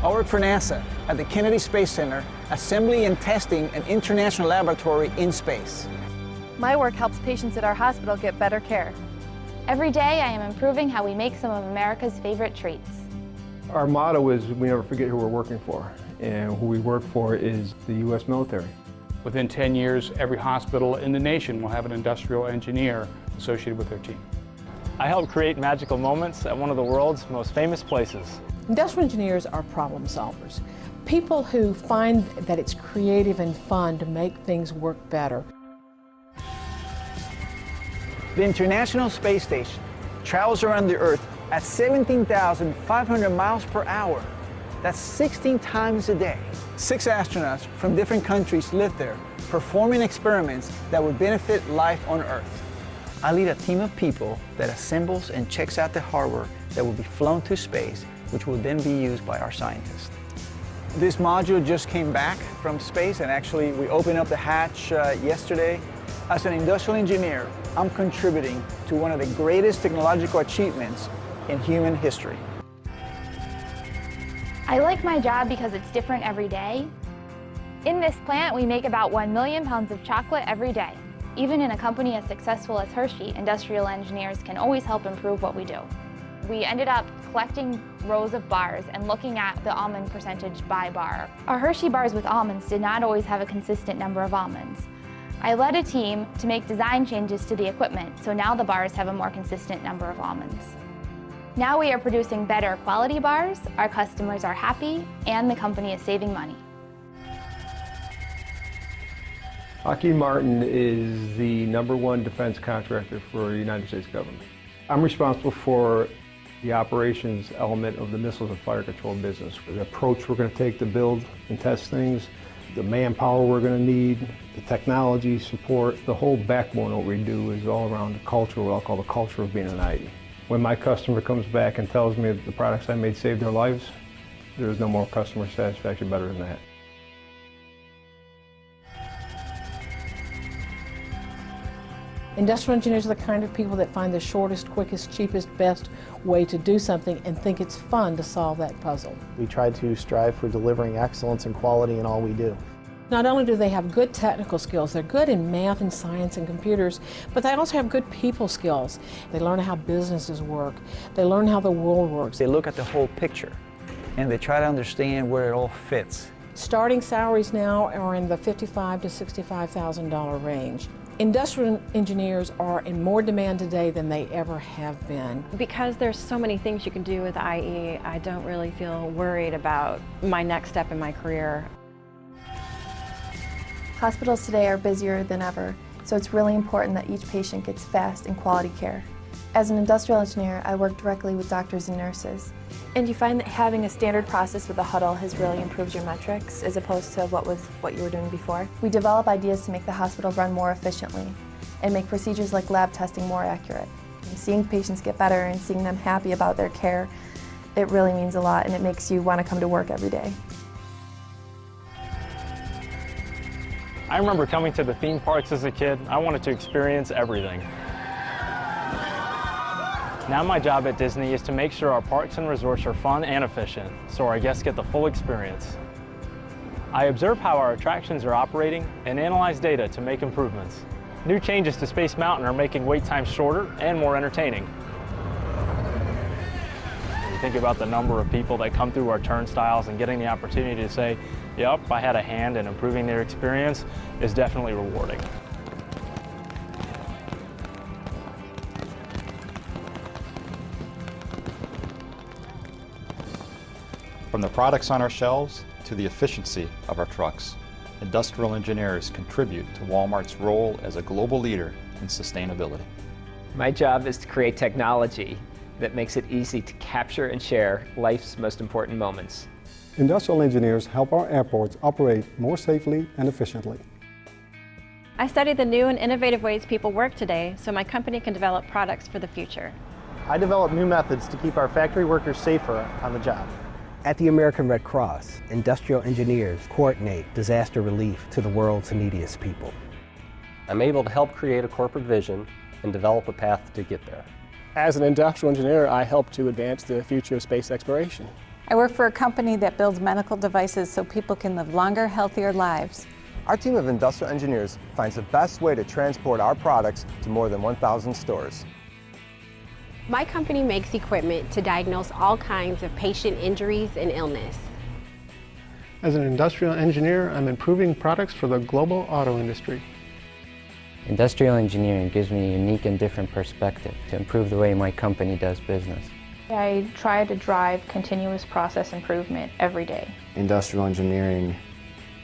I work for NASA at the Kennedy Space Center, assembling and testing an international laboratory in space. My work helps patients at our hospital get better care. Every day I am improving how we make some of America's favorite treats. Our motto is we never forget who we're working for, and who we work for is the U.S. military. Within 10 years, every hospital in the nation will have an industrial engineer associated with their team. I help create magical moments at one of the world's most famous places. Industrial engineers are problem solvers. People who find that it's creative and fun to make things work better. The International Space Station travels around the Earth at 17,500 miles per hour. That's 16 times a day. 6 astronauts from different countries live there, performing experiments that would benefit life on Earth. I lead a team of people that assembles and checks out the hardware that will be flown to space, which will then be used by our scientists. This module just came back from space, and actually we opened up the hatch yesterday. As an industrial engineer, I'm contributing to one of the greatest technological achievements in human history. I like my job because it's different every day. In this plant, we make about 1 million pounds of chocolate every day. Even in a company as successful as Hershey, industrial engineers can always help improve what we do. We ended up collecting rows of bars and looking at the almond percentage by bar. Our Hershey bars with almonds did not always have a consistent number of almonds. I led a team to make design changes to the equipment, so now the bars have a more consistent number of almonds. Now we are producing better quality bars, our customers are happy, and the company is saving money. Lockheed Martin is the #1 defense contractor for the United States government. I'm responsible for the operations element of the missiles and fire control business. The approach we're going to take to build and test things, the manpower we're going to need, the technology support, the whole backbone of what we do is all around the culture, what I'll call the culture of being an IE. When my customer comes back and tells me that the products I made saved their lives, there's no more customer satisfaction better than that. Industrial engineers are the kind of people that find the shortest, quickest, cheapest, best way to do something and think it's fun to solve that puzzle. We try to strive for delivering excellence and quality in all we do. Not only do they have good technical skills, they're good in math and science and computers, but they also have good people skills. They learn how businesses work. They learn how the world works. They look at the whole picture, and they try to understand where it all fits. Starting salaries now are in the $55,000 to $65,000 range. Industrial engineers are in more demand today than they ever have been. Because there's so many things you can do with IE, I don't really feel worried about my next step in my career. Hospitals today are busier than ever, so it's really important that each patient gets fast and quality care. As an industrial engineer, I work directly with doctors and nurses. And you find that having a standard process with a huddle has really improved your metrics as opposed to what you were doing before. We develop ideas to make the hospital run more efficiently and make procedures like lab testing more accurate. And seeing patients get better and seeing them happy about their care, it really means a lot, and it makes you want to come to work every day. I remember coming to the theme parks as a kid. I wanted to experience everything. Now my job at Disney is to make sure our parks and resorts are fun and efficient, so our guests get the full experience. I observe how our attractions are operating and analyze data to make improvements. New changes to Space Mountain are making wait times shorter and more entertaining. When you think about the number of people that come through our turnstiles and getting the opportunity to say, yep, I had a hand in improving their experience is definitely rewarding. From the products on our shelves to the efficiency of our trucks, industrial engineers contribute to Walmart's role as a global leader in sustainability. My job is to create technology that makes it easy to capture and share life's most important moments. Industrial engineers help our airports operate more safely and efficiently. I study the new and innovative ways people work today so my company can develop products for the future. I develop new methods to keep our factory workers safer on the job. At the American Red Cross, industrial engineers coordinate disaster relief to the world's neediest people. I'm able to help create a corporate vision and develop a path to get there. As an industrial engineer, I help to advance the future of space exploration. I work for a company that builds medical devices so people can live longer, healthier lives. Our team of industrial engineers finds the best way to transport our products to more than 1,000 stores. My company makes equipment to diagnose all kinds of patient injuries and illness. As an industrial engineer, I'm improving products for the global auto industry. Industrial engineering gives me a unique and different perspective to improve the way my company does business. I try to drive continuous process improvement every day. Industrial engineering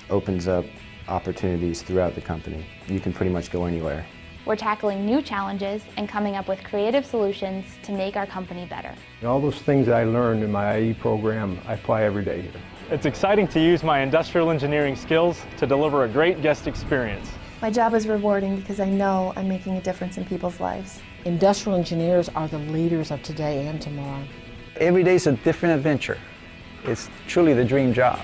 opens up opportunities throughout the company. You can pretty much go anywhere. We're tackling new challenges and coming up with creative solutions to make our company better. And all those things I learned in my IE program, I apply every day here. It's exciting to use my industrial engineering skills to deliver a great guest experience. My job is rewarding because I know I'm making a difference in people's lives. Industrial engineers are the leaders of today and tomorrow. Every day is a different adventure. It's truly the dream job.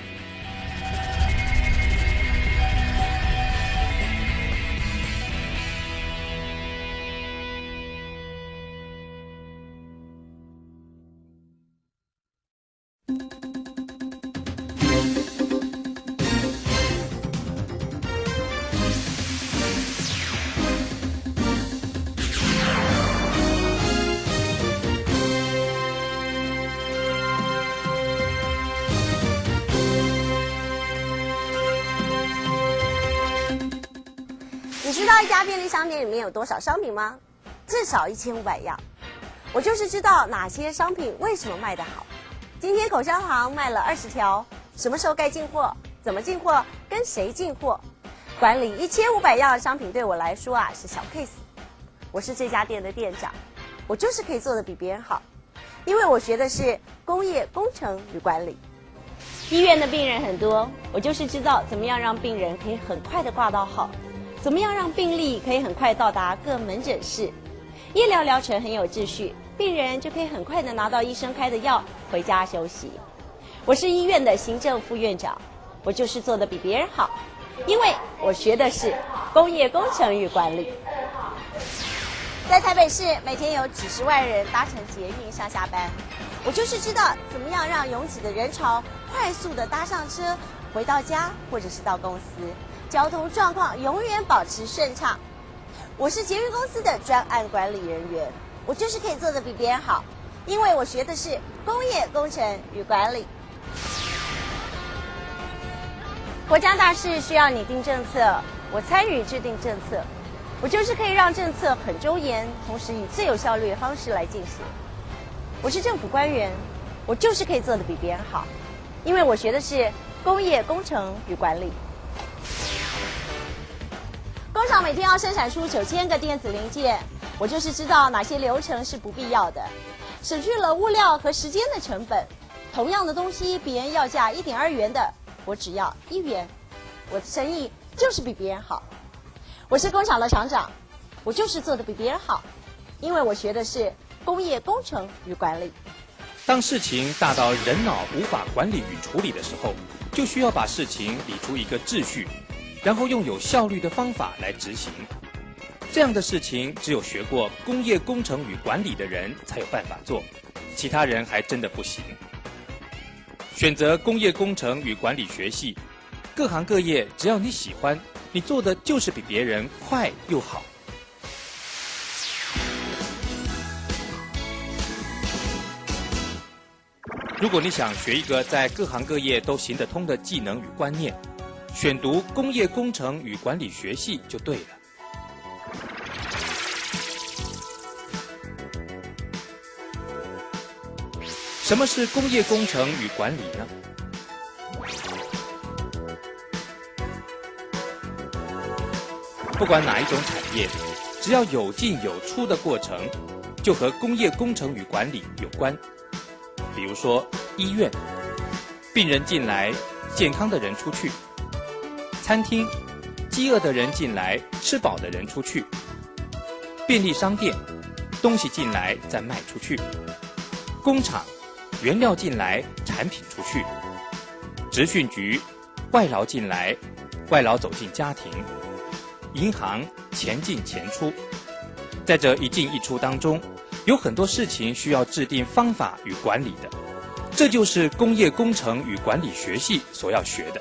你知道一家便利商店里面有多少商品吗？至少1500样。我就是知道哪些商品为什么卖得好。今天口香糖卖了20条，什么时候该进货？怎么进货？跟谁进货？管理1500样商品对我来说是小 case。我是这家店的店长，我就是可以做得比别人好，因为我学的是工业工程与管理。医院的病人很多，我就是知道怎么样让病人可以很快的挂到号。怎么样让病历可以很快到达各门诊室？医疗疗程很有秩序，病人就可以很快的拿到医生开的药，回家休息。我是医院的行政副院长，我就是做得比别人好，因为我学的是工业工程与管理。在台北市，每天有几十万人搭乘捷运上下班，我就是知道怎么样让拥挤的人潮快速的搭上车，回到家或者是到公司。交通状况永远保持顺畅。我是捷运公司的专案管理人员，我就是可以做得比别人好，因为我学的是工业工程与管理。国家大事需要拟定政策，我参与制定政策，我就是可以让政策很周延，同时以最有效率的方式来进行。我是政府官员，我就是可以做得比别人好，因为我学的是工业工程与管理。工厂每天要生产出9000个电子零件，我就是知道哪些流程是不必要的，省去了物料和时间的成本。同样的东西，别人要价1.2元的，我只要1元，我的生意就是比别人好。我是工厂的厂长，我就是做得比别人好，因为我学的是工业工程与管理。当事情大到人脑无法管理与处理的时候，就需要把事情理出一个秩序，然后用有效率的方法来执行。这样的事情只有学过工业工程与管理的人才有办法做，其他人还真的不行。选择工业工程与管理学系，各行各业只要你喜欢，你做的就是比别人快又好。如果你想学一个在各行各业都行得通的技能与观念，选读工业工程与管理学系就对了。什么是工业工程与管理呢？不管哪一种产业，只要有进有出的过程，就和工业工程与管理有关。比如说医院，病人进来，健康的人出去；餐厅，饥饿的人进来，吃饱的人出去；便利商店，东西进来再卖出去；工厂，原料进来，产品出去；职训局，外劳进来，外劳走进家庭；银行，钱进钱出。在这一进一出当中，有很多事情需要制定方法与管理的，这就是工业工程与管理学系所要学的。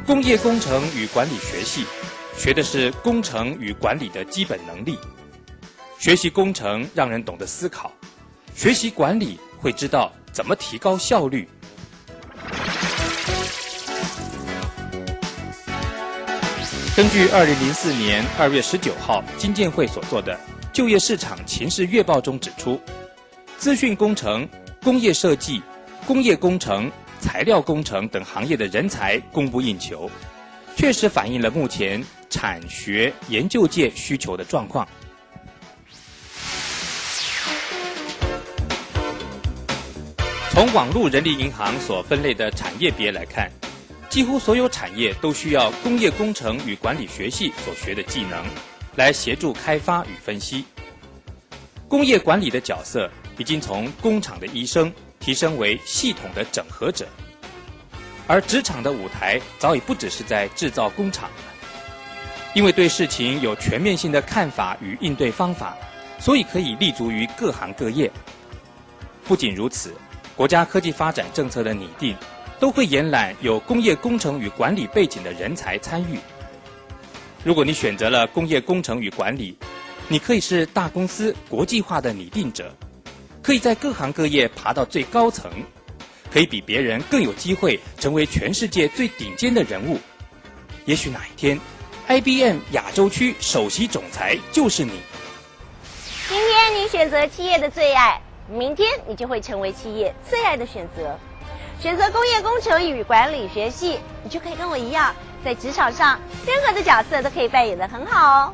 工业工程与管理学系学的是工程与管理的基本能力。学习工程让人懂得思考，学习管理会知道怎么提高效率。根据2004年2月19号经建会所做的就业市场情势月报中指出，资讯工程、工业设计、工业工程、材料工程等行业的人才供不应求，确实反映了目前产学研究界需求的状况。从网络人力银行所分类的产业别来看，几乎所有产业都需要工业工程与管理学系所学的技能，来协助开发与分析。工业管理的角色已经从工厂的医生提升为系统的整合者，而职场的舞台早已不只是在制造工厂了。因为对事情有全面性的看法与应对方法，所以可以立足于各行各业。不仅如此，国家科技发展政策的拟定都会延揽有工业工程与管理背景的人才参与。如果你选择了工业工程与管理，你可以是大公司国际化的拟定者，可以在各行各业爬到最高层，可以比别人更有机会成为全世界最顶尖的人物。也许哪一天 IBM 亚洲区首席总裁就是你。今天你选择企业的最爱，明天你就会成为企业最爱的选择。选择工业工程与管理学系，你就可以跟我一样，在职场上任何的角色都可以扮演得很好哦。